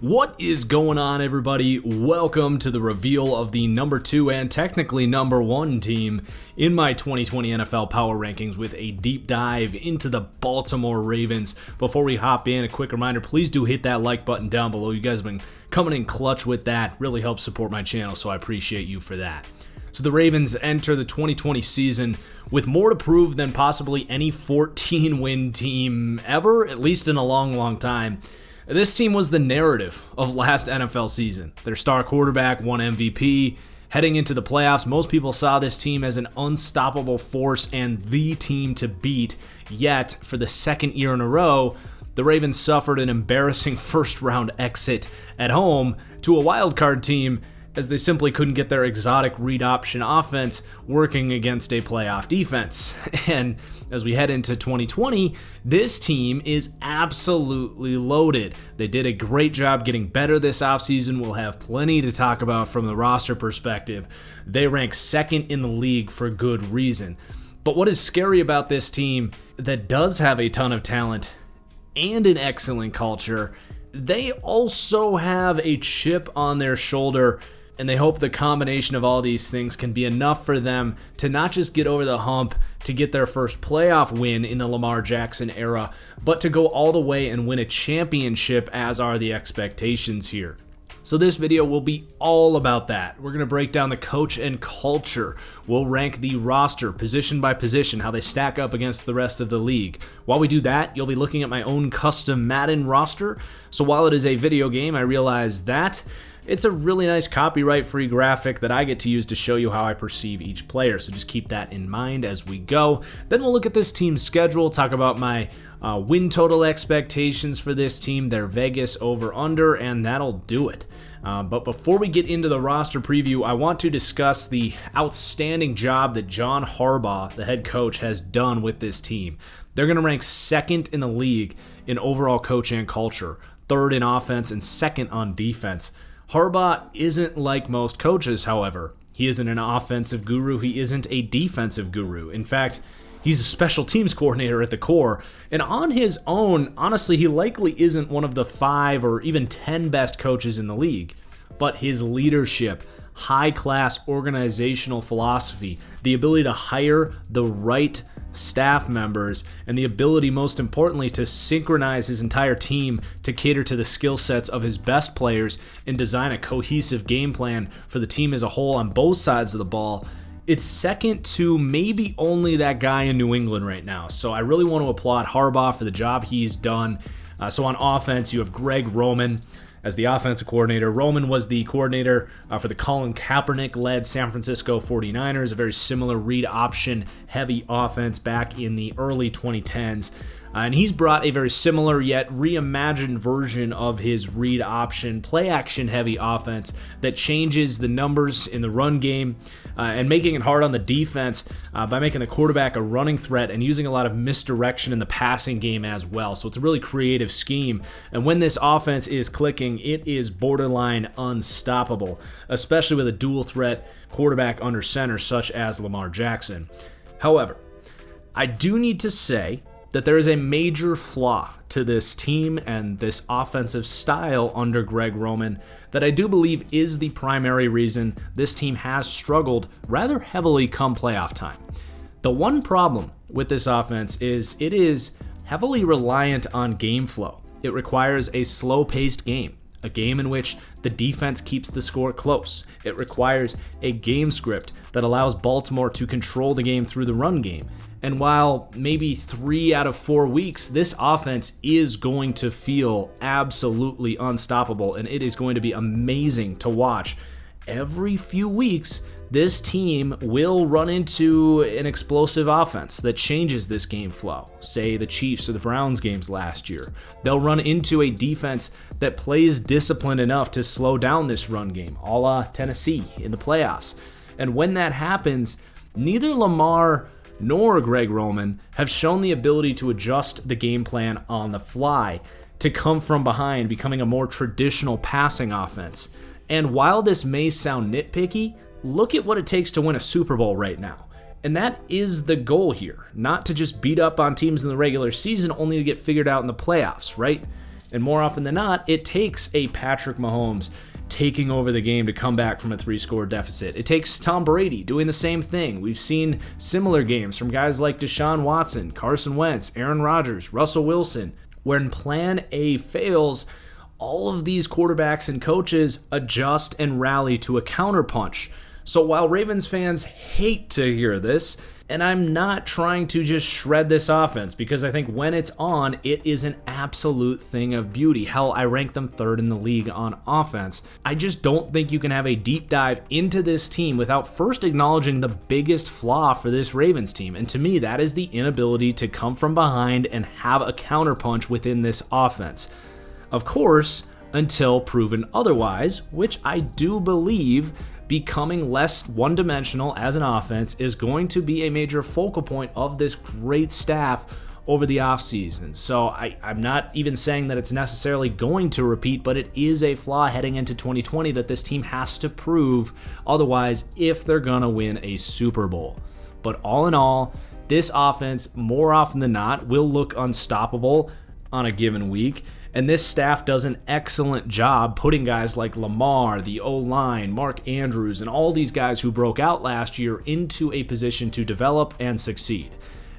What is going on, everybody? Welcome to the reveal of the number 2 and technically number 1 team in my 2020 NFL Power Rankings with a deep dive into the Baltimore Ravens. Before we hop in, a quick reminder, please do hit that like button down below. You guys have been coming in clutch with that. Really helps support my channel, so I appreciate you for that. So the Ravens enter the 2020 season with more to prove than possibly any 14-win team ever, at least in a long time. This team was the narrative of last NFL season. Their star quarterback won MVP. Heading into the playoffs, most people saw this team as an unstoppable force and the team to beat. Yet, for the second year in a row, the Ravens suffered an embarrassing first-round exit at home to a wildcard team as they simply couldn't get their exotic read option offense working against a playoff defense. And as we head into 2020, this team is absolutely loaded. They did a great job getting better this offseason. We'll have plenty to talk about from the roster perspective. They rank second in the league for good reason. But what is scary about this team that does have a ton of talent and an excellent culture, they also have a chip on their shoulder, and they hope the combination of all these things can be enough for them to not just get over the hump to get their first playoff win in the Lamar Jackson era, but to go all the way and win a championship, as are the expectations here. So this video will be all about that. We're going to break down the coach and culture. We'll rank the roster position by position, how they stack up against the rest of the league. While we do that, you'll be looking at my own custom Madden roster. So while it is a video game, I realize that it's a really nice copyright-free graphic that I get to use to show you how I perceive each player, so just keep that in mind as we go. Then we'll look at this team's schedule, talk about my win total expectations for this team, their Vegas over-under, and that'll do it. But before we get into the roster preview, I want to discuss the outstanding job that John Harbaugh, the head coach, has done with this team. They're going to rank second in the league in overall coaching and culture, third in offense, and second on defense. Harbaugh isn't like most coaches, however. He isn't an offensive guru. He isn't a defensive guru. In fact, he's a special teams coordinator at the core. And on his own, honestly, he likely isn't one of the 5 or even 10 best coaches in the league. But his leadership, high-class organizational philosophy, the ability to hire the right staff members, and the ability, most importantly, to synchronize his entire team to cater to the skill sets of his best players and design a cohesive game plan for the team as a whole on both sides of the ball, it's second to maybe only that guy in New England right now. So I really want to applaud Harbaugh for the job he's done. So on offense, you have Greg Roman as the offensive coordinator. Roman was the coordinator for the Colin Kaepernick-led San Francisco 49ers, a very similar read option heavy offense back in the early 2010s. And he's brought a very similar yet reimagined version of his read option, play action heavy offense that changes the numbers in the run game and making it hard on the defense by making the quarterback a running threat and using a lot of misdirection in the passing game as well. So it's a really creative scheme. And when this offense is clicking, it is borderline unstoppable, especially with a dual threat quarterback under center such as Lamar Jackson. However, I do need to say that there is a major flaw to this team and this offensive style under Greg Roman that I do believe is the primary reason this team has struggled rather heavily come playoff time. The one problem with this offense is it is heavily reliant on game flow. It requires a slow-paced game, a game in which the defense keeps the score close. It requires a game script that allows Baltimore to control the game through the run game. And while maybe 3 out of 4 weeks, this offense is going to feel absolutely unstoppable, and it is going to be amazing to watch. Every few weeks, this team will run into an explosive offense that changes this game flow. Say the Chiefs or the Browns games last year. They'll run into a defense that plays disciplined enough to slow down this run game, a la Tennessee in the playoffs. And when that happens, neither Lamar nor Greg Roman have shown the ability to adjust the game plan on the fly to come from behind, becoming a more traditional passing offense. And while this may sound nitpicky, look at what it takes to win a Super Bowl right now. And that is the goal here, not to just beat up on teams in the regular season only to get figured out in the playoffs, right? And more often than not, it takes a Patrick Mahomes taking over the game to come back from a 3-score deficit. It takes Tom Brady doing the same thing. We've seen similar games from guys like Deshaun Watson, Carson Wentz, Aaron Rodgers, Russell Wilson. When plan A fails, all of these quarterbacks and coaches adjust and rally to a counterpunch. So while Ravens fans hate to hear this, and I'm not trying to just shred this offense because I think when it's on, it is an absolute thing of beauty. Hell, I rank them 3rd in the league on offense. I just don't think you can have a deep dive into this team without first acknowledging the biggest flaw for this Ravens team. And to me, that is the inability to come from behind and have a counterpunch within this offense. Of course, until proven otherwise, which I do believe becoming less one-dimensional as an offense is going to be a major focal point of this great staff over the offseason. So I'm not even saying that it's necessarily going to repeat, but it is a flaw heading into 2020 that this team has to prove otherwise if they're going to win a Super Bowl. But all in all, this offense, more often than not, will look unstoppable on a given week. And this staff does an excellent job putting guys like Lamar, the O-line, Mark Andrews, and all these guys who broke out last year into a position to develop and succeed.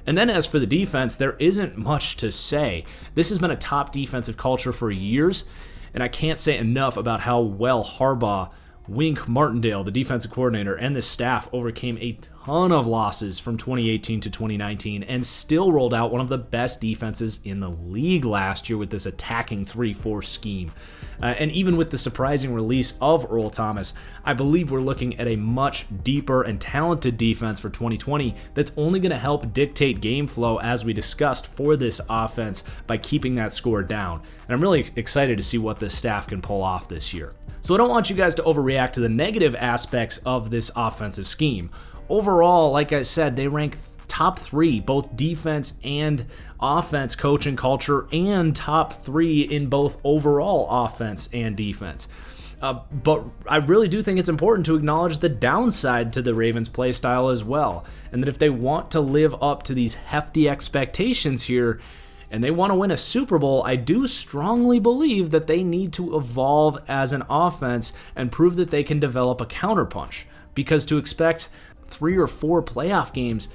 And then as for the defense, there isn't much to say. This has been a top defensive culture for years, and I can't say enough about how well Harbaugh, Wink Martindale, the defensive coordinator, and the staff overcame a ton of losses from 2018 to 2019 and still rolled out one of the best defenses in the league last year with this attacking 3-4 scheme. And even with the surprising release of Earl Thomas, I believe we're looking at a much deeper and talented defense for 2020 that's only going to help dictate game flow, as we discussed, for this offense by keeping that score down. And I'm really excited to see what this staff can pull off this year. So I don't want you guys to overreact to the negative aspects of this offensive scheme. Overall, like I said, they rank top 3, both defense and offense coaching culture, and top 3 in both overall offense and defense. But I really do think it's important to acknowledge the downside to the Ravens' play style as well, and that if they want to live up to these hefty expectations here, and they want to win a Super Bowl, I do strongly believe that they need to evolve as an offense and prove that they can develop a counterpunch. Because to expect 3 or 4 playoff games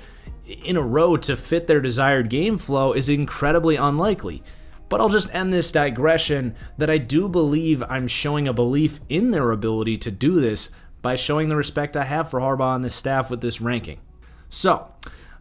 in a row to fit their desired game flow is incredibly unlikely. But I'll just end this digression that I do believe I'm showing a belief in their ability to do this by showing the respect I have for Harbaugh and this staff with this ranking. So,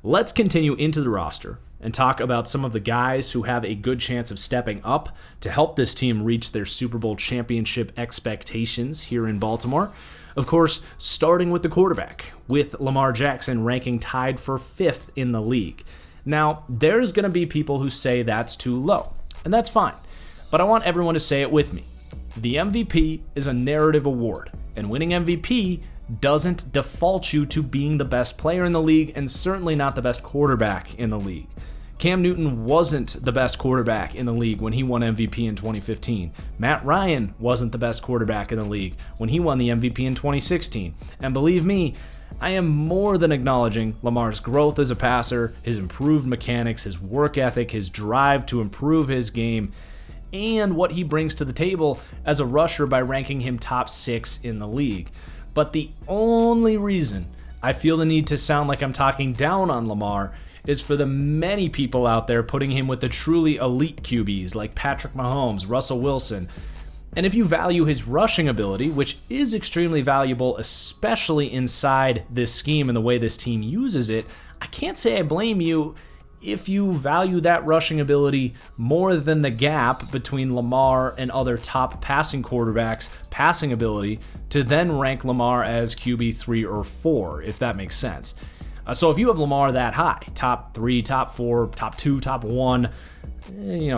let's continue into the roster and talk about some of the guys who have a good chance of stepping up to help this team reach their Super Bowl championship expectations here in Baltimore. Of course, starting with the quarterback, with Lamar Jackson ranking tied for 5th in the league. Now, there's going to be people who say that's too low, and that's fine, but I want everyone to say it with me. The MVP is a narrative award, and winning MVP doesn't default you to being the best player in the league and certainly not the best quarterback in the league. Cam Newton wasn't the best quarterback in the league when he won MVP in 2015. Matt Ryan wasn't the best quarterback in the league when he won the MVP in 2016. And believe me, I am more than acknowledging Lamar's growth as a passer, his improved mechanics, his work ethic, his drive to improve his game, and what he brings to the table as a rusher by ranking him top 6 in the league. But the only reason I feel the need to sound like I'm talking down on Lamar is for the many people out there putting him with the truly elite QBs like Patrick Mahomes, Russell Wilson. And if you value his rushing ability, which is extremely valuable, especially inside this scheme and the way this team uses it, I can't say I blame you if you value that rushing ability more than the gap between Lamar and other top passing quarterbacks' passing ability to then rank Lamar as QB 3 or 4, if that makes sense. So if you have Lamar that high, top 3, top 4, top 2, top 1,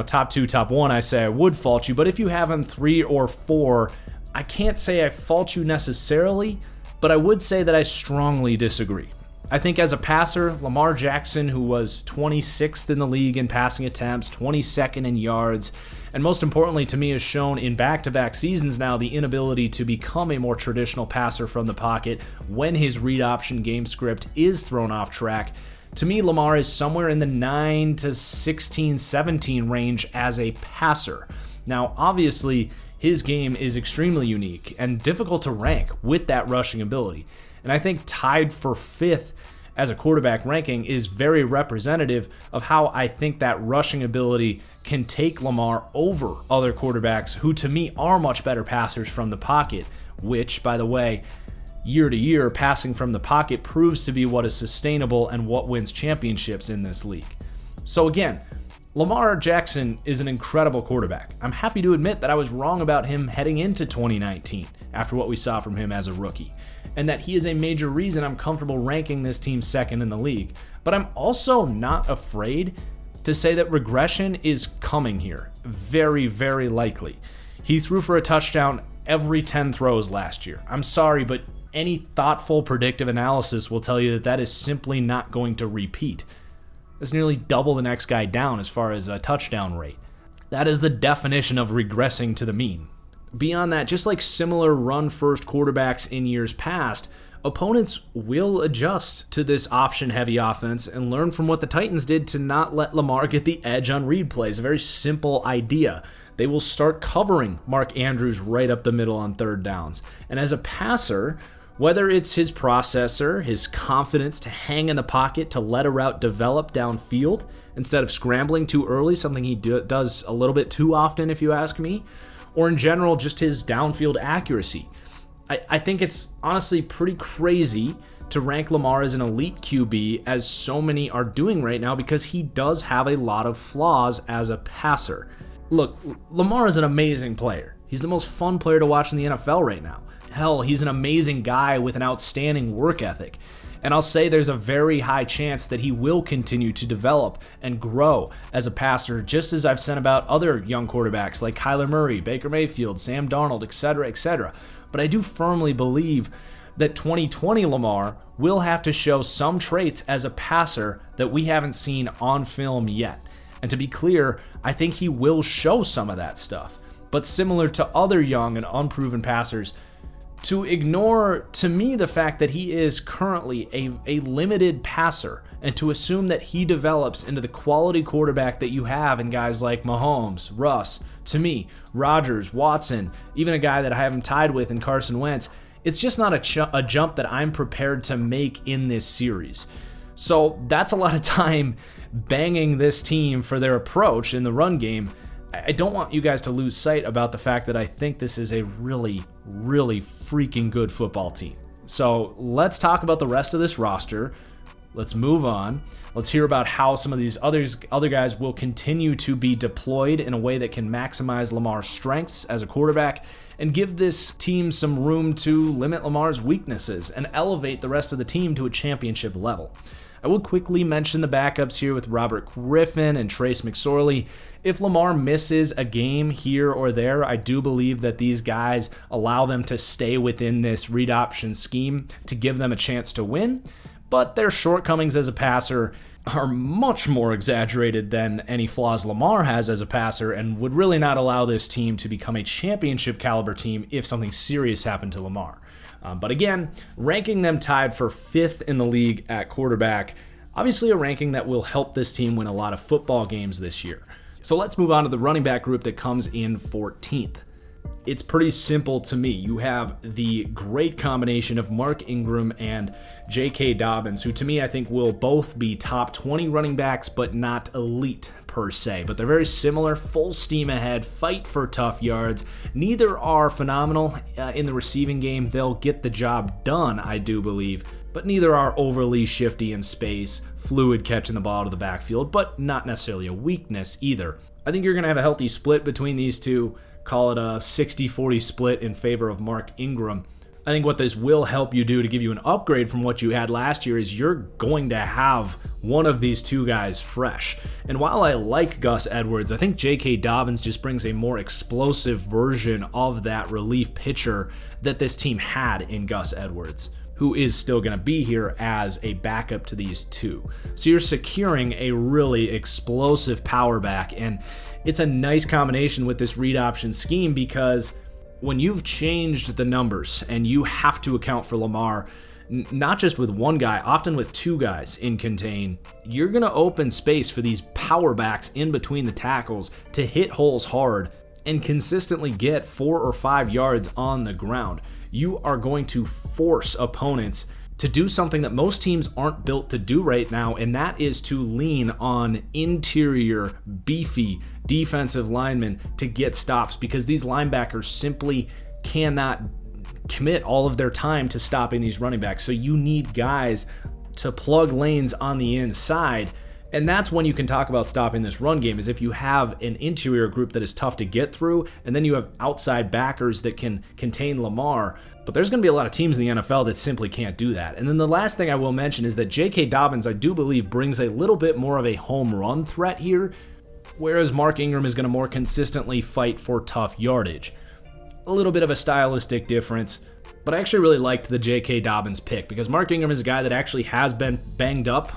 top 2, top 1, I say I would fault you. But if you have him 3 or 4, I can't say I fault you necessarily, but I would say that I strongly disagree. I think as a passer, Lamar Jackson, who was 26th in the league in passing attempts, 22nd in yards, and most importantly to me has shown in back-to-back seasons now the inability to become a more traditional passer from the pocket when his read option game script is thrown off track. To me, Lamar is somewhere in the 9 to 16, 17 range as a passer. Now, obviously, his game is extremely unique and difficult to rank with that rushing ability. And I think tied for 5th as a quarterback ranking is very representative of how I think that rushing ability can take Lamar over other quarterbacks who, to me, are much better passers from the pocket, which, by the way, year to year, passing from the pocket proves to be what is sustainable and what wins championships in this league. So again, Lamar Jackson is an incredible quarterback. I'm happy to admit that I was wrong about him heading into 2019 after what we saw from him as a rookie, and that he is a major reason I'm comfortable ranking this team 2nd in the league. But I'm also not afraid to say that regression is coming here. Very, very likely. He threw for a touchdown every 10 throws last year. I'm sorry, but any thoughtful predictive analysis will tell you that that is simply not going to repeat. That's nearly double the next guy down as far as a touchdown rate. That is the definition of regressing to the mean. Beyond that, just like similar run-first quarterbacks in years past, opponents will adjust to this option-heavy offense and learn from what the Titans did to not let Lamar get the edge on read plays. A very simple idea. They will start covering Mark Andrews right up the middle on 3rd downs. And as a passer, whether it's his processor, his confidence to hang in the pocket to let a route develop downfield instead of scrambling too early, something he does a little bit too often if you ask me, or in general just his downfield accuracy. I think it's honestly pretty crazy to rank Lamar as an elite QB as so many are doing right now because he does have a lot of flaws as a passer. Look, Lamar is an amazing player. He's the most fun player to watch in the NFL right now. Hell, he's an amazing guy with an outstanding work ethic. And I'll say there's a very high chance that he will continue to develop and grow as a passer, just as I've said about other young quarterbacks like Kyler Murray, Baker Mayfield, Sam Darnold, etc., etc. But I do firmly believe that 2020 Lamar will have to show some traits as a passer that we haven't seen on film yet. And to be clear, I think he will show some of that stuff. But similar to other young and unproven passers, to ignore, to me, the fact that he is currently a limited passer and to assume that he develops into the quality quarterback that you have in guys like Mahomes, Russ, to me, Rodgers, Watson, even a guy that I haven't tied with in Carson Wentz, it's just not a jump that I'm prepared to make in this series. So that's a lot of time banging this team for their approach in the run game. I don't want you guys to lose sight about the fact that I think this is a really, really freaking good football team. So let's talk about the rest of this roster. Let's move on. Let's hear about how some of these other guys will continue to be deployed in a way that can maximize Lamar's strengths as a quarterback and give this team some room to limit Lamar's weaknesses and elevate the rest of the team to a championship level. I will quickly mention the backups here with Robert Griffin and Trace McSorley. If Lamar misses a game here or there, I do believe that these guys allow them to stay within this read option scheme to give them a chance to win, but their shortcomings as a passer are much more exaggerated than any flaws Lamar has as a passer and would really not allow this team to become a championship caliber team if something serious happened to Lamar. But again, ranking them tied for 5th in the league at quarterback, obviously a ranking that will help this team win a lot of football games this year. So let's move on to the running back group that comes in 14th. It's pretty simple to me. You have the great combination of Mark Ingram and J.K. Dobbins, who to me I think will both be top 20 running backs, but not elite per se. But they're very similar, full steam ahead, fight for tough yards. Neither are phenomenal in the receiving game. They'll get the job done, I do believe, but neither are overly shifty in space, fluid catching the ball out of the backfield, but not necessarily a weakness either. I think you're going to have a healthy split between these two. Call it a 60-40 split in favor of Mark Ingram. I think what this will help you do to give you an upgrade from what you had last year is you're going to have one of these two guys fresh. And while I like Gus Edwards, I think J.K. Dobbins just brings a more explosive version of that relief pitcher that this team had in Gus Edwards, who is still going to be here as a backup to these two. So you're securing a really explosive power back, and it's a nice combination with this read option scheme because when you've changed the numbers and you have to account for Lamar, not just with one guy, often with two guys in contain, you're going to open space for these power backs in between the tackles to hit holes hard and consistently get 4 or 5 yards on the ground. You are going to force opponents to do something that most teams aren't built to do right now, and that is to lean on interior, beefy defensive linemen to get stops, because these linebackers simply cannot commit all of their time to stopping these running backs. So you need guys to plug lanes on the inside, and that's when you can talk about stopping this run game, is if you have an interior group that is tough to get through, and then you have outside backers that can contain Lamar. But there's going to be a lot of teams in the NFL that simply can't do that. And then the last thing I will mention is that J.K. Dobbins, I do believe, brings a little bit more of a home run threat here, whereas Mark Ingram is going to more consistently fight for tough yardage. A little bit of a stylistic difference, but I actually really liked the J.K. Dobbins pick, because Mark Ingram is a guy that actually has been banged up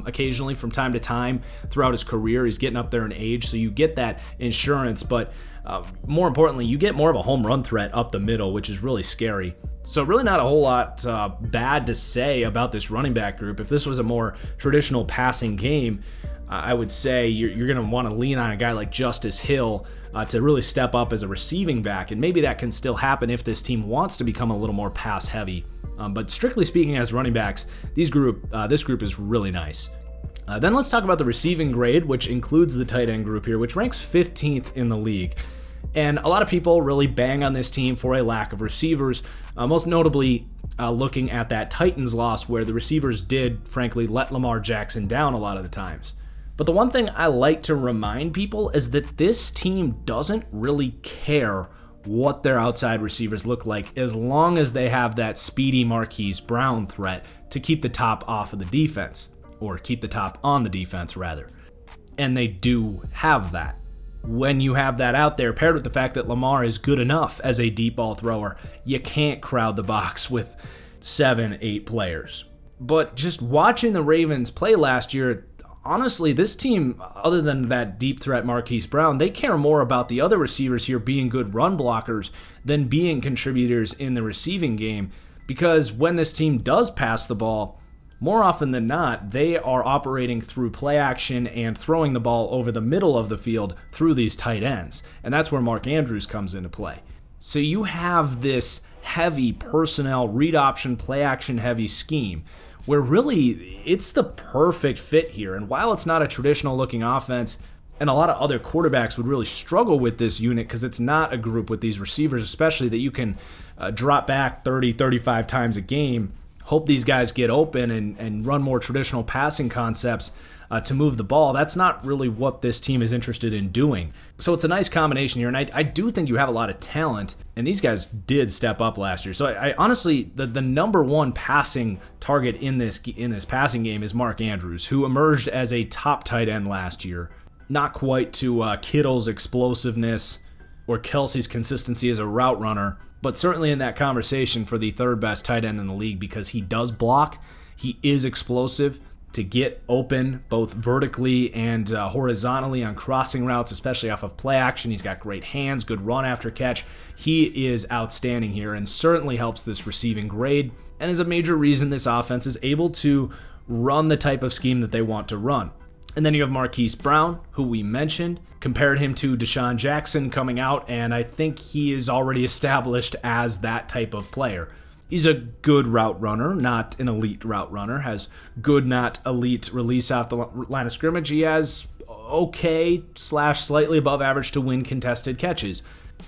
occasionally from time to time throughout his career. He's getting up there in age, so you get that insurance, but more importantly, you get more of a home run threat up the middle, which is really scary. So really not a whole lot bad to say about this running back group. If this was a more traditional passing game, I would say you're going to want to lean on a guy like Justice Hill to really step up as a receiving back, and maybe that can still happen if this team wants to become a little more pass heavy. But strictly speaking, as running backs, this group is really nice. Then let's talk about the receiving grade, which includes the tight end group here, which ranks 15th in the league. And a lot of people really bang on this team for a lack of receivers, most notably looking at that Titans loss where the receivers did, frankly, let Lamar Jackson down a lot of the times. But the one thing I like to remind people is that this team doesn't really care what their outside receivers look like, as long as they have that speedy Marquise Brown threat to keep the top off of the defense, or keep the top on the defense rather. And they do have that. When you have that out there, paired with the fact that Lamar is good enough as a deep ball thrower, you can't crowd the box with 7-8 players. But just watching the Ravens play last year, honestly, this team, other than that deep threat Marquise Brown, they care more about the other receivers here being good run blockers than being contributors in the receiving game, because when this team does pass the ball, more often than not, they are operating through play action and throwing the ball over the middle of the field through these tight ends. And that's where Mark Andrews comes into play. So you have this heavy personnel, read option, play action heavy scheme where really it's the perfect fit here. And while it's not a traditional looking offense, and a lot of other quarterbacks would really struggle with this unit because it's not a group with these receivers, especially that you can drop back 30, 35 times a game, hope these guys get open and run more traditional passing concepts to move the ball. That's not really what this team is interested in doing. So it's a nice combination here, and I do think you have a lot of talent, and these guys did step up last year. So I honestly, the number one passing target in this passing game is Mark Andrews, who emerged as a top tight end last year. Not quite to Kittle's explosiveness or Kelsey's consistency as a route runner, but certainly in that conversation for the third best tight end in the league, because he does block, he is explosive to get open both vertically and horizontally on crossing routes, especially off of play action. He's got great hands, good run after catch. He is outstanding here and certainly helps this receiving grade, and is a major reason this offense is able to run the type of scheme that they want to run. And then you have Marquise Brown, who we mentioned, compared him to Deshaun Jackson coming out, and I think he is already established as that type of player. He's a good route runner, not an elite route runner, has good, not elite release off the line of scrimmage. He has okay / slightly above average to win contested catches.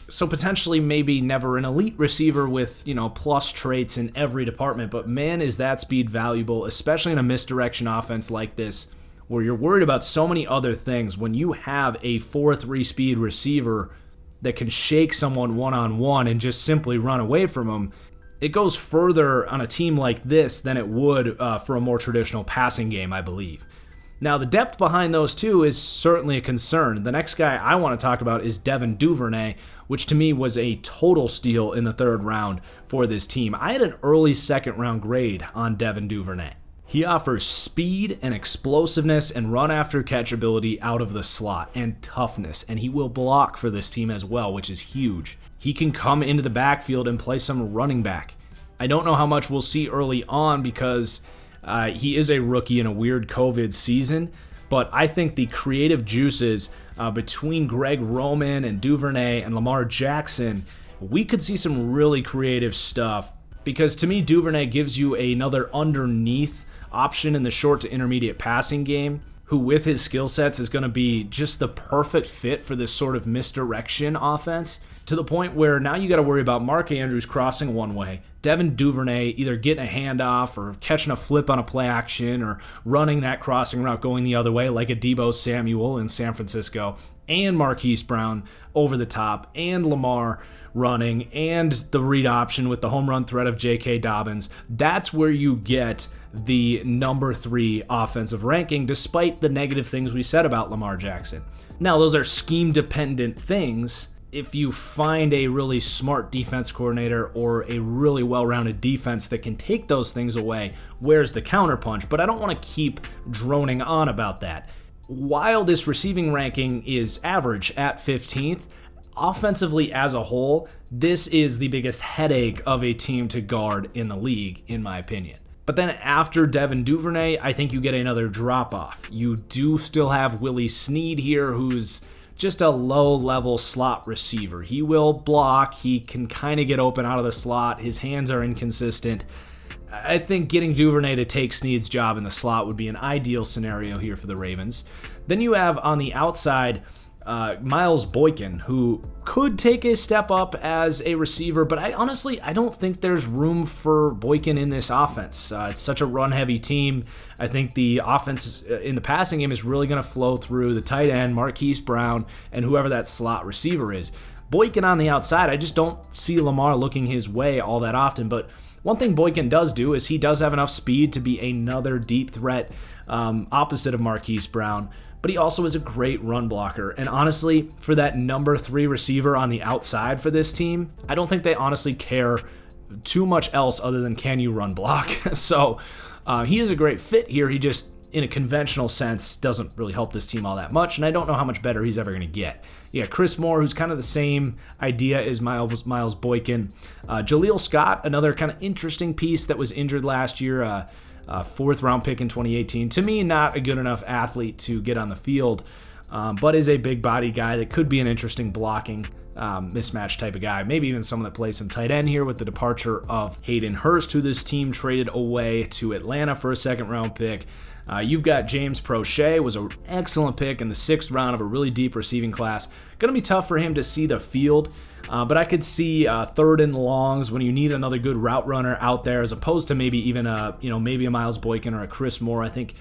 So potentially maybe never an elite receiver with, plus traits in every department, but man, is that speed valuable, especially in a misdirection offense like this, where you're worried about so many other things. When you have a 4.3 speed receiver that can shake someone one-on-one and just simply run away from them, it goes further on a team like this than it would for a more traditional passing game, I believe. Now, the depth behind those two is certainly a concern. The next guy I want to talk about is Devin DUVERNAY, which to me was a total steal in the third round for this team. I had an early second-round grade on Devin DUVERNAY. He offers speed and explosiveness and run after catch ability out of the slot, and toughness, and he will block for this team as well, which is huge. He can come into the backfield and play some running back. I don't know how much we'll see early on because he is a rookie in a weird COVID season, but I think the creative juices between Greg Roman and Duvernay and Lamar Jackson, we could see some really creative stuff. Because to me, Duvernay gives you another underneath option in the short to intermediate passing game, who with his skill sets is going to be just the perfect fit for this sort of misdirection offense, to the point where now you got to worry about Mark Andrews crossing one way, Devin Duvernay either getting a handoff or catching a flip on a play action or running that crossing route going the other way like a Deebo Samuel in San Francisco, and Marquise Brown over the top, and Lamar running, and the read option with the home run threat of J.K. Dobbins. That's where you get the number 3 offensive ranking, despite the negative things we said about Lamar Jackson. Now, those are scheme-dependent things. If you find a really smart defense coordinator or a really well-rounded defense that can take those things away, where's the counterpunch? But I don't want to keep droning on about that. While this receiving ranking is average at 15th, offensively as a whole, this is the biggest headache of a team to guard in the league, in my opinion. But then after Devin Duvernay, I think you get another drop-off. You do still have Willie Snead here, who's just a low-level slot receiver. He will block. He can kind of get open out of the slot. His hands are inconsistent. I think getting Duvernay to take Snead's job in the slot would be an ideal scenario here for the Ravens. Then you have on the outside Miles Boykin, who could take a step up as a receiver, but I don't think there's room for Boykin in this offense. It's such a run-heavy team. I think the offense in the passing game is really going to flow through the tight end, Marquise Brown, and whoever that slot receiver is. Boykin on the outside, I just don't see Lamar looking his way all that often, but one thing Boykin does do is he does have enough speed to be another deep threat opposite of Marquise Brown, but he also is a great run blocker. And honestly, for that number 3 receiver on the outside for this team, I don't think they honestly care too much else other than can you run block. So he is a great fit here. He just, in a conventional sense, doesn't really help this team all that much, and I don't know how much better he's ever going to get. Yeah, Chris Moore, who's kind of the same idea as Miles Boykin. Jaleel Scott, another kind of interesting piece that was injured last year, 4th-round pick in 2018. To me, not a good enough athlete to get on the field, but is a big body guy that could be an interesting blocking mismatch type of guy. Maybe even someone that plays some tight end here with the departure of Hayden Hurst, who this team traded away to Atlanta for a 2nd-round pick. You've got James Prochet, was an excellent pick in the 6th round of a really deep receiving class. Going to be tough for him to see the field, but I could see 3rd and longs when you need another good route runner out there, as opposed to maybe even maybe a Miles Boykin or a Chris Moore. I think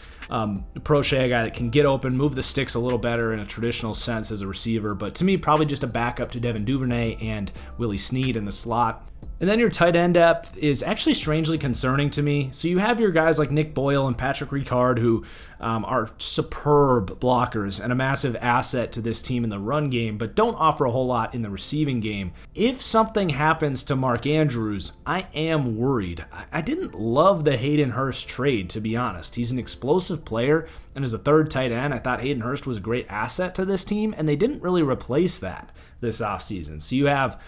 Prochet, a guy that can get open, move the sticks a little better in a traditional sense as a receiver, but to me, probably just a backup to Devin Duvernay and Willie Snead in the slot. And then your tight end depth is actually strangely concerning to me. So you have your guys like Nick Boyle and Patrick Ricard, who are superb blockers and a massive asset to this team in the run game, but don't offer a whole lot in the receiving game. If something happens to Mark Andrews, I am worried. I didn't love the Hayden Hurst trade, to be honest. He's an explosive player, and as a 3rd tight end, I thought Hayden Hurst was a great asset to this team, and they didn't really replace that this offseason. So you have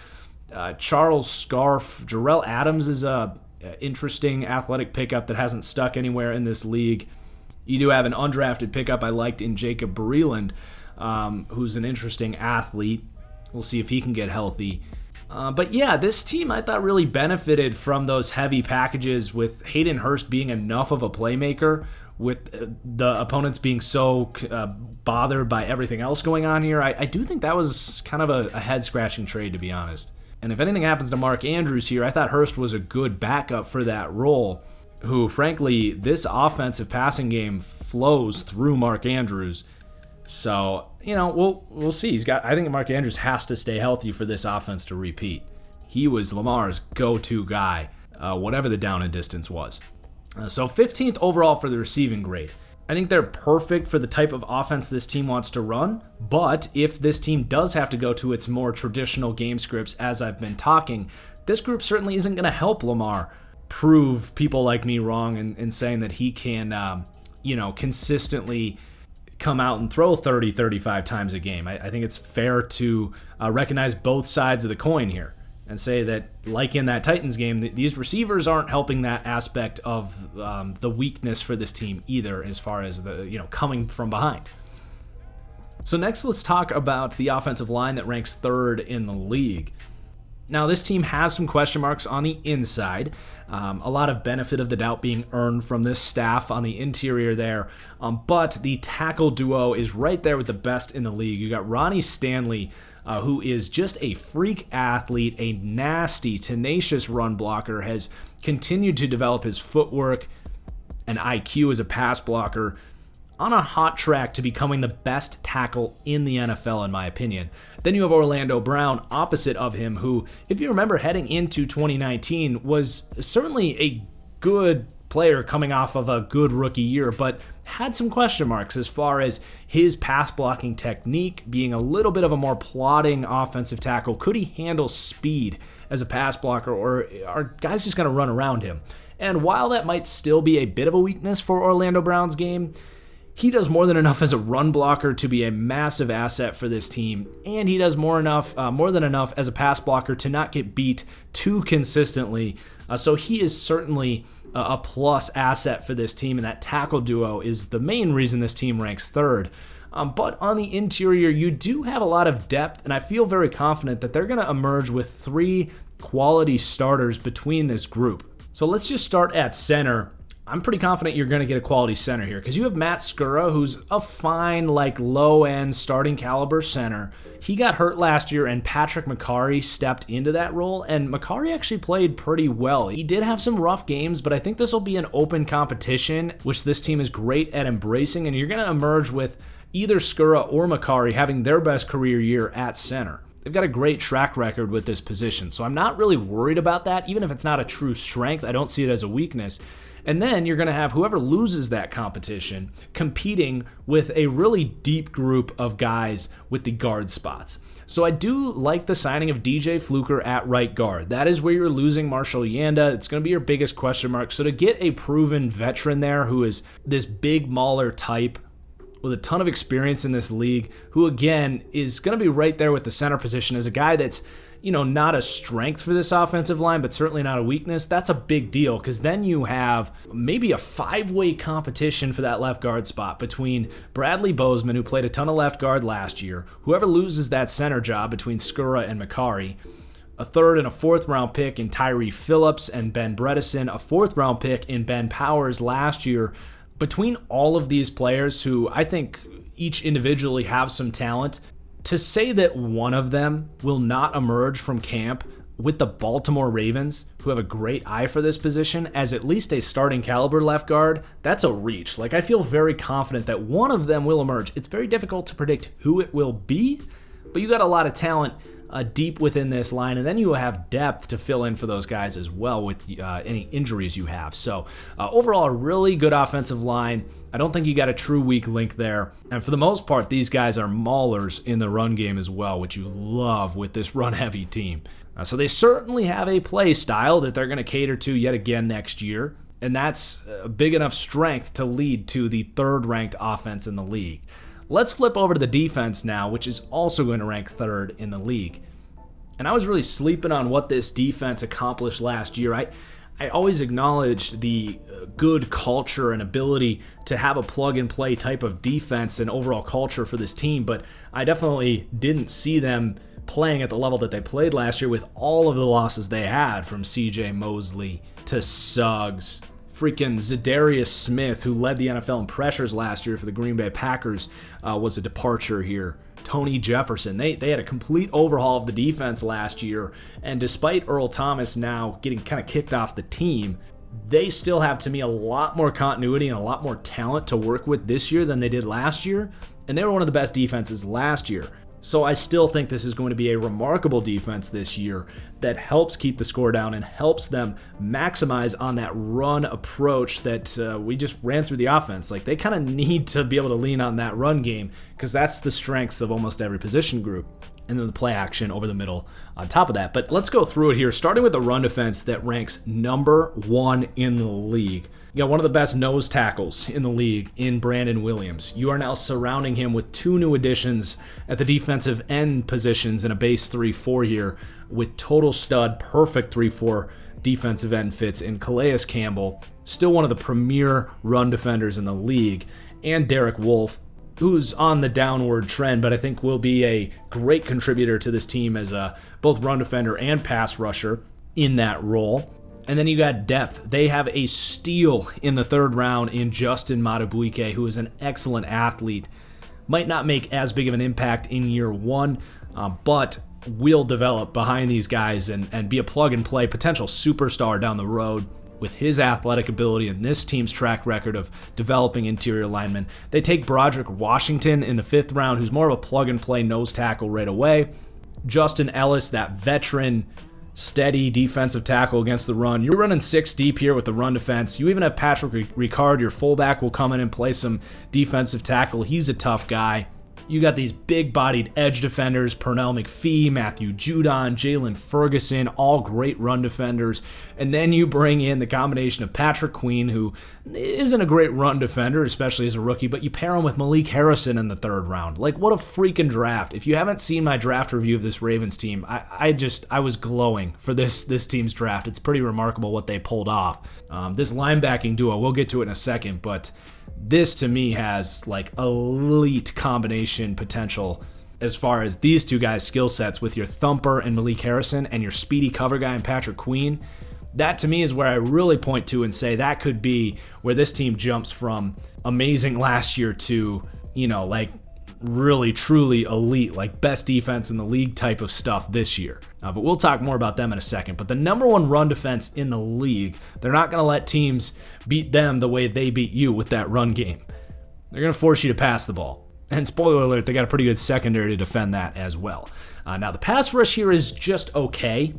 Charles Scarf. Jarrell Adams is a interesting athletic pickup that hasn't stuck anywhere in this league. You do have an undrafted pickup I liked in Jacob Breland, who's an interesting athlete. We'll see if he can get healthy. But yeah, this team I thought really benefited from those heavy packages, with Hayden Hurst being enough of a playmaker, with the opponents being so bothered by everything else going on here. I do think that was kind of a head-scratching trade, to be honest. And if anything happens to Mark Andrews here, I thought Hurst was a good backup for that role, who, frankly, this offensive passing game flows through Mark Andrews. So, we'll see. I think Mark Andrews has to stay healthy for this offense to repeat. He was Lamar's go-to guy, whatever the down and distance was. So 15th overall for the receiving grade. I think they're perfect for the type of offense this team wants to run, but if this team does have to go to its more traditional game scripts, as I've been talking, this group certainly isn't going to help Lamar prove people like me wrong in saying that he can, consistently come out and throw 30, 35 times a game. I think it's fair to recognize both sides of the coin here and say that, like in that Titans game, these receivers aren't helping that aspect of the weakness for this team either, as far as the coming from behind. So next, let's talk about the offensive line that ranks third in the league. Now, this team has some question marks on the inside. A lot of benefit of the doubt being earned from this staff on the interior there. But the tackle duo is right there with the best in the league. You got Ronnie Stanley, who is just a freak athlete, a nasty, tenacious run blocker, has continued to develop his footwork and IQ as a pass blocker, on a hot track to becoming the best tackle in the NFL, in my opinion. Then you have Orlando Brown, opposite of him, who, if you remember, heading into 2019, was certainly a good player coming off of a good rookie year, but had some question marks as far as his pass blocking technique, being a little bit of a more plodding offensive tackle. Could he handle speed as a pass blocker, or are guys just going to run around him? And while that might still be a bit of a weakness for Orlando Brown's game, he does more than enough as a run blocker to be a massive asset for this team, and he does more than enough as a pass blocker to not get beat too consistently. So he is certainly a plus asset for this team, and that tackle duo is the main reason this team ranks third. But on the interior, you do have a lot of depth, and I feel very confident that they're going to emerge with 3 quality starters between this group. So let's just start at center. I'm pretty confident you're going to get a quality center here because you have Matt Skura, who's a fine, low-end starting caliber center. He got hurt last year, and Patrick McCarry stepped into that role, and McCarry actually played pretty well. He did have some rough games, but I think this will be an open competition, which this team is great at embracing, and you're going to emerge with either Skura or McCarry having their best career year at center. They've got a great track record with this position, so I'm not really worried about that. Even if it's not a true strength, I don't see it as a weakness. And then you're going to have whoever loses that competition competing with a really deep group of guys with the guard spots. So I do like the signing of DJ Fluker at right guard. That is where you're losing Marshall Yanda. It's going to be your biggest question mark. So to get a proven veteran there who is this big mauler type with a ton of experience in this league, who again is going to be right there with the center position as a guy that's, not a strength for this offensive line, but certainly not a weakness. That's a big deal because then you have maybe a 5-way competition for that left guard spot between Bradley Bozeman, who played a ton of left guard last year, whoever loses that center job between Skura and McCarry, a 3rd and a 4th round pick in Tyree Phillips and Ben Bredesen, a 4th round pick in Ben Powers last year. Between all of these players who I think each individually have some talent, to say that one of them will not emerge from camp with the Baltimore Ravens, who have a great eye for this position, as at least a starting caliber left guard, that's a reach. I feel very confident that one of them will emerge. It's very difficult to predict who it will be, but you got a lot of talent deep within this line, and then you have depth to fill in for those guys as well with any injuries you have. So overall, a really good offensive line. I don't think you got a true weak link there. And for the most part, these guys are maulers in the run game as well, which you love with this run-heavy team. So they certainly have a play style that they're going to cater to yet again next year, and that's a big enough strength to lead to the 3rd-ranked offense in the league. Let's flip over to the defense now, which is also going to rank 3rd in the league. And I was really sleeping on what this defense accomplished last year. I always acknowledged the good culture and ability to have a plug-and-play type of defense and overall culture for this team, but I definitely didn't see them playing at the level that they played last year with all of the losses they had, from CJ Mosley to Suggs. Freaking Zadarius Smith, who led the NFL in pressures last year for the Green Bay Packers, was a departure here. Tony Jefferson, they had a complete overhaul of the defense last year, and despite Earl Thomas now getting kind of kicked off the team, they still have, to me, a lot more continuity and a lot more talent to work with this year than they did last year, and they were one of the best defenses last year. So I still think this is going to be a remarkable defense this year that helps keep the score down and helps them maximize on that run approach that we just ran through the offense. They kind of need to be able to lean on that run game because that's the strengths of almost every position group. And then the play action over the middle on top of that. But let's go through it here, starting with the run defense that ranks number 1 in the league. You got one of the best nose tackles in the league in Brandon Williams. You are now surrounding him with 2 new additions at the defensive end positions in a base 3-4 here with total stud, perfect 3-4 defensive end fits in Calais Campbell, still one of the premier run defenders in the league, and Derek Wolfe, who's on the downward trend, but I think will be a great contributor to this team as a both run defender and pass rusher in that role. And then you got depth. They have a steal in the third round in Justin Madubuike, who is an excellent athlete. Might not make as big of an impact in year one, but will develop behind these guys and be a plug-and-play potential superstar down the road with his athletic ability and this team's track record of developing interior linemen. They take Broderick Washington in the 5th round, who's more of a plug-and-play nose tackle right away. Justin Ellis, that veteran, steady defensive tackle against the run. You're running 6 deep here with the run defense. You even have Patrick Ricard, your fullback, will come in and play some defensive tackle. He's a tough guy. You got these big-bodied edge defenders, Pernell McPhee, Matthew Judon, Jalen Ferguson, all great run defenders. And then you bring in the combination of Patrick Queen, who isn't a great run defender, especially as a rookie, but you pair him with Malik Harrison in the 3rd round. Like, what a freaking draft. If you haven't seen my draft review of this Ravens team, I was glowing for this team's draft. It's pretty remarkable what they pulled off. This linebacking duo, we'll get to it in a second, but this to me has like elite combination potential as far as these two guys' skill sets with your thumper and Malik Harrison and your speedy cover guy and Patrick Queen. That to me is where I really point to and say that could be where this team jumps from amazing last year to, like really truly elite, like best defense in the league type of stuff this year. But we'll talk more about them in a second. But the number one run defense in the league, they're not going to let teams beat them the way they beat you with that run game. They're going to force you to pass the ball. And spoiler alert, they got a pretty good secondary to defend that as well. Now the pass rush here is just okay.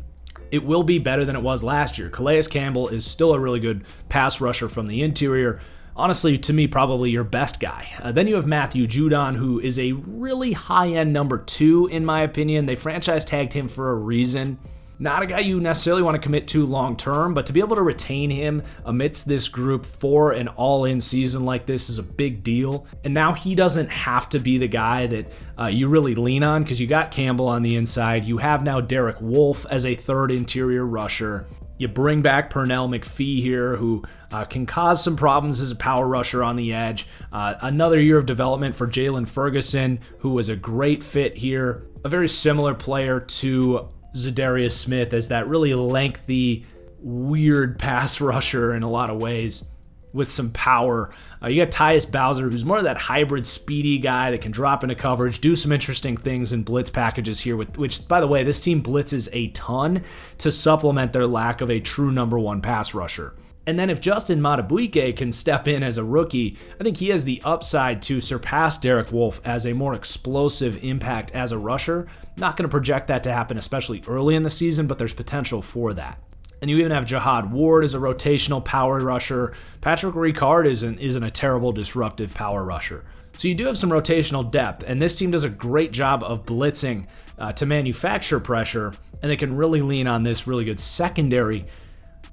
It will be better than it was last year. Calais Campbell is still a really good pass rusher from the interior. Honestly, to me, probably your best guy. Then you have Matthew Judon, who is a really high-end number 2, in my opinion. They franchise tagged him for a reason. Not a guy you necessarily want to commit to long-term, but to be able to retain him amidst this group for an all-in season like this is a big deal. And now he doesn't have to be the guy that you really lean on because you got Campbell on the inside. You have now Derek Wolfe as a 3rd interior rusher. You bring back Pernell McPhee here, who can cause some problems as a power rusher on the edge. Another year of development for Jalen Ferguson, who was a great fit here. A very similar player to Zadarius Smith as that really lengthy, weird pass rusher in a lot of ways with some power. You got Tyus Bowser, who's more of that hybrid speedy guy that can drop into coverage, do some interesting things in blitz packages here, which, by the way, this team blitzes a ton to supplement their lack of a true number 1 pass rusher. And then if Justin Madubuike can step in as a rookie, I think he has the upside to surpass Derek Wolfe as a more explosive impact as a rusher. Not going to project that to happen, especially early in the season, but there's potential for that. And you even have Jihad Ward as a rotational power rusher. Patrick Ricard isn't a terrible disruptive power rusher. So you do have some rotational depth, and this team does a great job of blitzing to manufacture pressure, and they can really lean on this really good secondary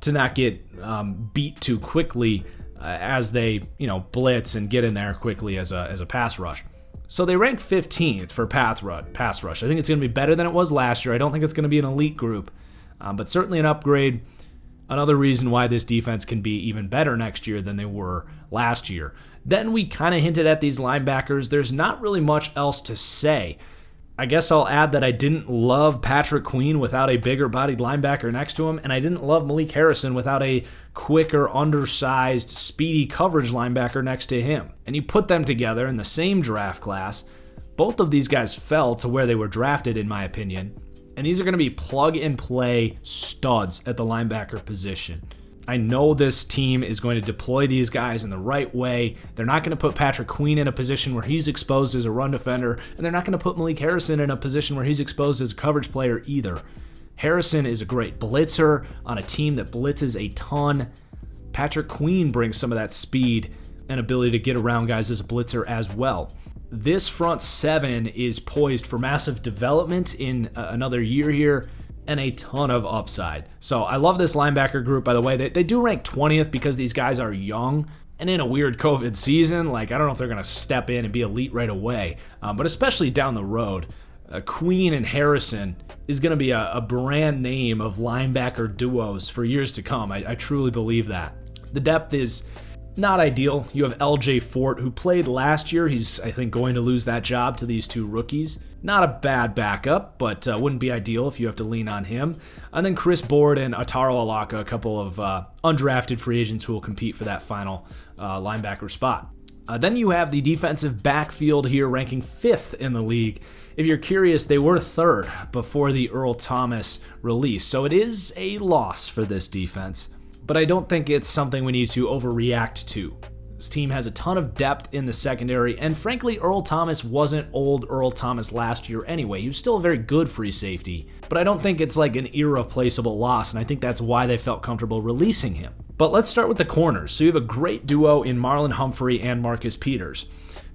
to not get beat too quickly as they blitz and get in there quickly as a pass rush. So they rank 15th for pass rush. I think it's going to be better than it was last year. I don't think it's going to be an elite group. But certainly an upgrade. Another reason why this defense can be even better next year than they were last year. Then we kind of hinted at these linebackers. There's not really much else to say. I guess I'll add that I didn't love Patrick Queen without a bigger bodied linebacker next to him, and I didn't love Malik Harrison without a quicker, undersized, speedy coverage linebacker next to him. And you put them together in the same draft class. Both of these guys fell to where they were drafted, in my opinion. And these are going to be plug-and-play studs at the linebacker position. I know this team is going to deploy these guys in the right way. They're not going to put Patrick Queen in a position where he's exposed as a run defender, and they're not going to put Malik Harrison in a position where he's exposed as a coverage player either. Harrison is a great blitzer on a team that blitzes a ton. Patrick Queen brings some of that speed and ability to get around guys as a blitzer as well. This front 7 is poised for massive development in another year here and a ton of upside. So I love this linebacker group, by the way. They do rank 20th because these guys are young and in a weird COVID season. Like, I don't know if they're going to step in and be elite right away, but especially down the road. Queen and Harrison is going to be a brand name of linebacker duos for years to come. I truly believe that. The depth is Not ideal. You have LJ Fort, who played last year. He's, I think, going to lose that job to these two rookies. Not a bad backup, but wouldn't be ideal if you have to lean on him. And then Chris Board and Ataro Alaka, a couple of undrafted free agents who will compete for that final linebacker spot. Then you have the defensive backfield here ranking 5th in the league. If you're curious, they were 3rd before the Earl Thomas release, so it is a loss for this defense. But I don't think it's something we need to overreact to. This team has a ton of depth in the secondary, and frankly, Earl Thomas wasn't old Earl Thomas last year anyway. He was still a very good free safety, but I don't think it's like an irreplaceable loss, and I think that's why they felt comfortable releasing him. But let's start with the corners. So you have a great duo in Marlon Humphrey and Marcus Peters.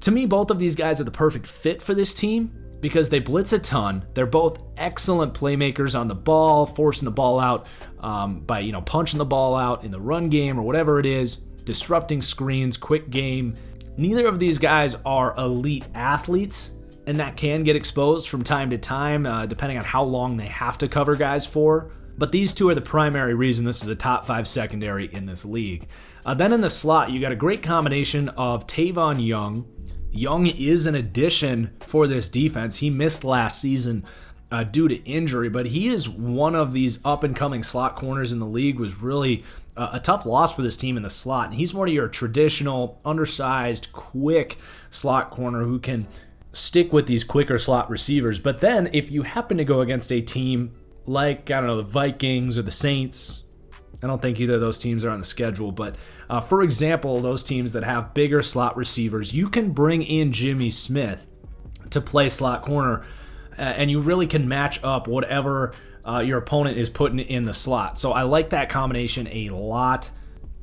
To me, both of these guys are the perfect fit for this team because they blitz a ton. They're both excellent playmakers on the ball, forcing the ball out by punching the ball out in the run game or whatever it is, disrupting screens, quick game. Neither of these guys are elite athletes, and that can get exposed from time to time, depending on how long they have to cover guys for. But these two are the primary reason this is a top 5 secondary in this league. Then in the slot, you got a great combination of Tavon Young. Young is an addition for this defense. He missed last season due to injury, but he is one of these up-and-coming slot corners in the league. Was really a tough loss for this team in the slot. And he's more of your traditional, undersized, quick slot corner who can stick with these quicker slot receivers. But then if you happen to go against a team like, I don't know, the Vikings or the Saints, I don't think either of those teams are on the schedule, but for example, those teams that have bigger slot receivers, you can bring in Jimmy Smith to play slot corner, and you really can match up whatever your opponent is putting in the slot. So I like that combination a lot.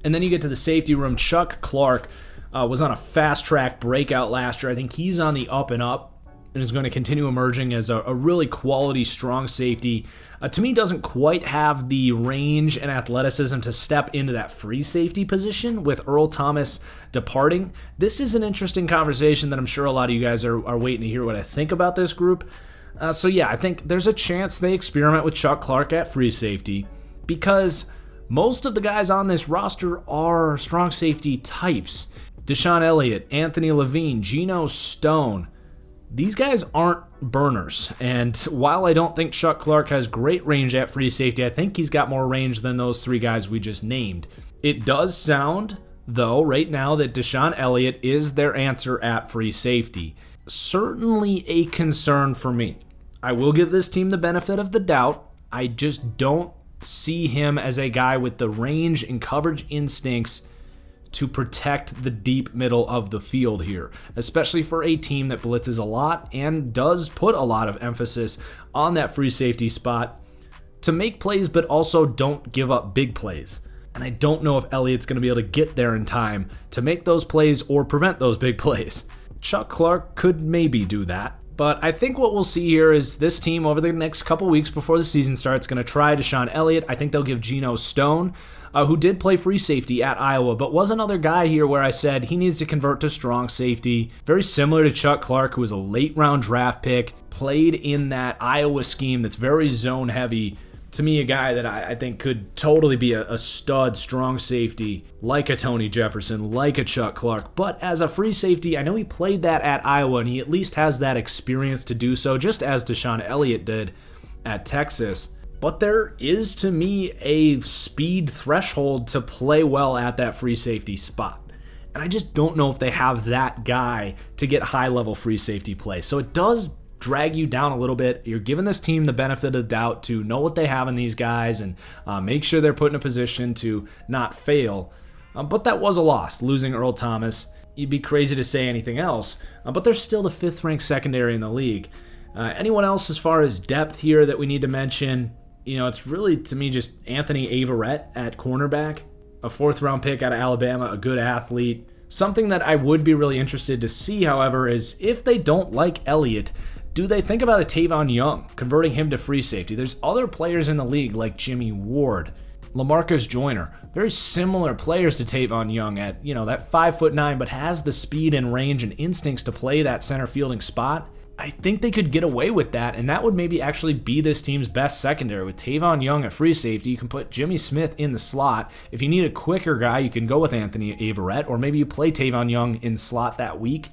And then you get to the safety room. Chuck Clark was on a fast-track breakout last year. I think he's on the up and up and is going to continue emerging as a really quality, strong safety. To me, doesn't quite have the range and athleticism to step into that free safety position with Earl Thomas departing. This is an interesting conversation that I'm sure a lot of you guys are waiting to hear what I think about this group. So yeah, I think there's a chance they experiment with Chuck Clark at free safety because most of the guys on this roster are strong safety types. Deshaun Elliott, Anthony Levine, Geno Stone. These guys aren't burners, and while I don't think Chuck Clark has great range at free safety, I think he's got more range than those 3 guys we just named. It does sound, though, right now that Deshaun Elliott is their answer at free safety. Certainly a concern for me. I will give this team the benefit of the doubt. I just don't see him as a guy with the range and coverage instincts to protect the deep middle of the field here, especially for a team that blitzes a lot and does put a lot of emphasis on that free safety spot to make plays, but also don't give up big plays. And I don't know if Elliott's going to be able to get there in time to make those plays or prevent those big plays. Chuck Clark could maybe do that. But I think what we'll see here is this team over the next couple weeks before the season starts going to try Deshaun Elliott. I think they'll give Geno Stone, who did play free safety at Iowa, but was another guy here where I said he needs to convert to strong safety. Very similar to Chuck Clark, who was a late round draft pick, played in that Iowa scheme that's very zone heavy. To me, a guy that I think could totally be a stud strong safety, like a Tony Jefferson, like a Chuck Clark. But as a free safety, I know he played that at Iowa, and he at least has that experience to do so, just as Deshaun Elliott did at Texas. But there is, to me, a speed threshold to play well at that free safety spot. And I just don't know if they have that guy to get high-level free safety play. So it does drag you down a little bit. You're giving this team the benefit of the doubt to know what they have in these guys and make sure they're put in a position to not fail. But that was a loss, losing Earl Thomas. You'd be crazy to say anything else. But they're still the 5th-ranked secondary in the league. Anyone else as far as depth here that we need to mention? It's really, to me, just Anthony Averett at cornerback, a 4th-round pick out of Alabama, a good athlete. Something that I would be really interested to see, however, is if they don't like Elliott, do they think about a Tavon Young, converting him to free safety? There's other players in the league like Jimmy Ward, LaMarcus Joyner, very similar players to Tavon Young at, that 5'9", but has the speed and range and instincts to play that center fielding spot. I think they could get away with that, and that would maybe actually be this team's best secondary. With Tavon Young at free safety, you can put Jimmy Smith in the slot. If you need a quicker guy, you can go with Anthony Averett, or maybe you play Tavon Young in slot that week.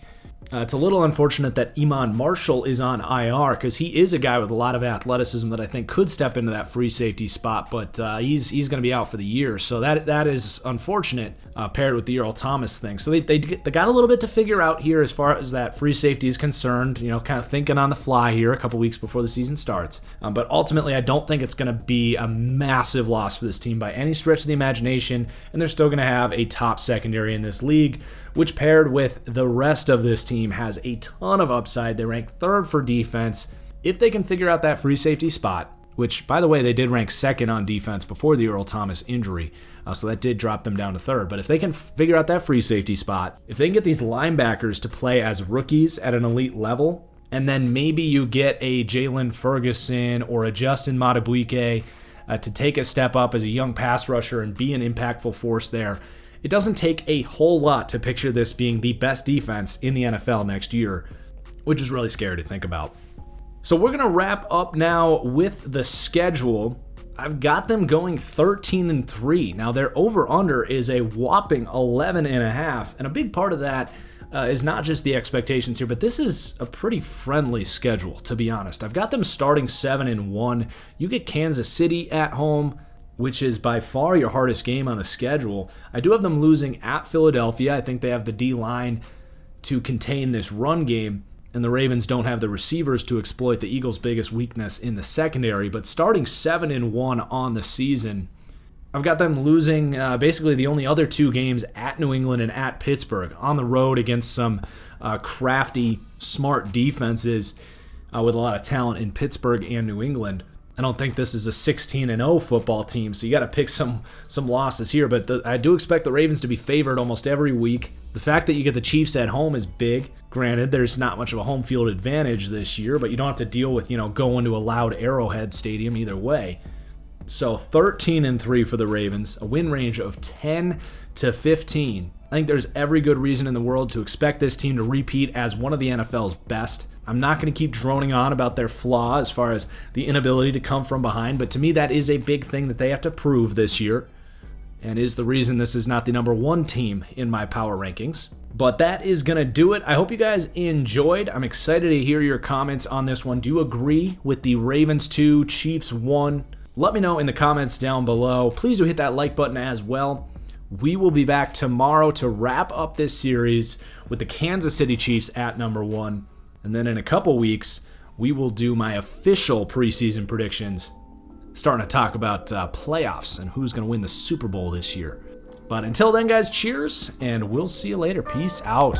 It's a little unfortunate that Iman Marshall is on IR because he is a guy with a lot of athleticism that I think could step into that free safety spot, but he's going to be out for the year, so that is unfortunate paired with the Earl Thomas thing. So they got a little bit to figure out here as far as that free safety is concerned, kind of thinking on the fly here a couple weeks before the season starts. But ultimately, I don't think it's going to be a massive loss for this team by any stretch of the imagination, and they're still going to have a top secondary in this league, which paired with the rest of this team has a ton of upside. They rank third for defense. If they can figure out that free safety spot, which, by the way, they did rank second on defense before the Earl Thomas injury, so that did drop them down to third. But if they can figure out that free safety spot, if they can get these linebackers to play as rookies at an elite level, and then maybe you get a Jalen Ferguson or a Justin Madubuike to take a step up as a young pass rusher and be an impactful force there, it doesn't take a whole lot to picture this being the best defense in the NFL next year, which is really scary to think about. So we're going to wrap up now with the schedule. I've got them going 13-3. Now their over-under is a whopping 11.5, and a big part of that is not just the expectations here, but this is a pretty friendly schedule, to be honest. I've got them starting 7-1. You get Kansas City at home, which is by far your hardest game on the schedule. I do have them losing at Philadelphia. I think they have the D-line to contain this run game, and the Ravens don't have the receivers to exploit the Eagles' biggest weakness in the secondary. But starting 7-1 on the season, I've got them losing basically the only other two games at New England and at Pittsburgh, on the road against some crafty, smart defenses with a lot of talent in Pittsburgh and New England. I don't think this is a 16-0 football team, so you got to pick some losses here. But I do expect the Ravens to be favored almost every week. The fact that you get the Chiefs at home is big. Granted, there's not much of a home field advantage this year, but you don't have to deal with going to a loud Arrowhead Stadium either way. So 13-3 for the Ravens, a win range of 10-15. I think there's every good reason in the world to expect this team to repeat as one of the NFL's best. I'm not going to keep droning on about their flaw as far as the inability to come from behind, but to me that is a big thing that they have to prove this year, and is the reason this is not the number one team in my power rankings. But that is going to do it. I hope you guys enjoyed. I'm excited to hear your comments on this one. Do you agree with the Ravens 2, Chiefs 1? Let me know in the comments down below. Please do hit that like button as well. We will be back tomorrow to wrap up this series with the Kansas City Chiefs at number 1. And then in a couple weeks, we will do my official preseason predictions, starting to talk about playoffs and who's going to win the Super Bowl this year. But until then, guys, cheers, and we'll see you later. Peace out.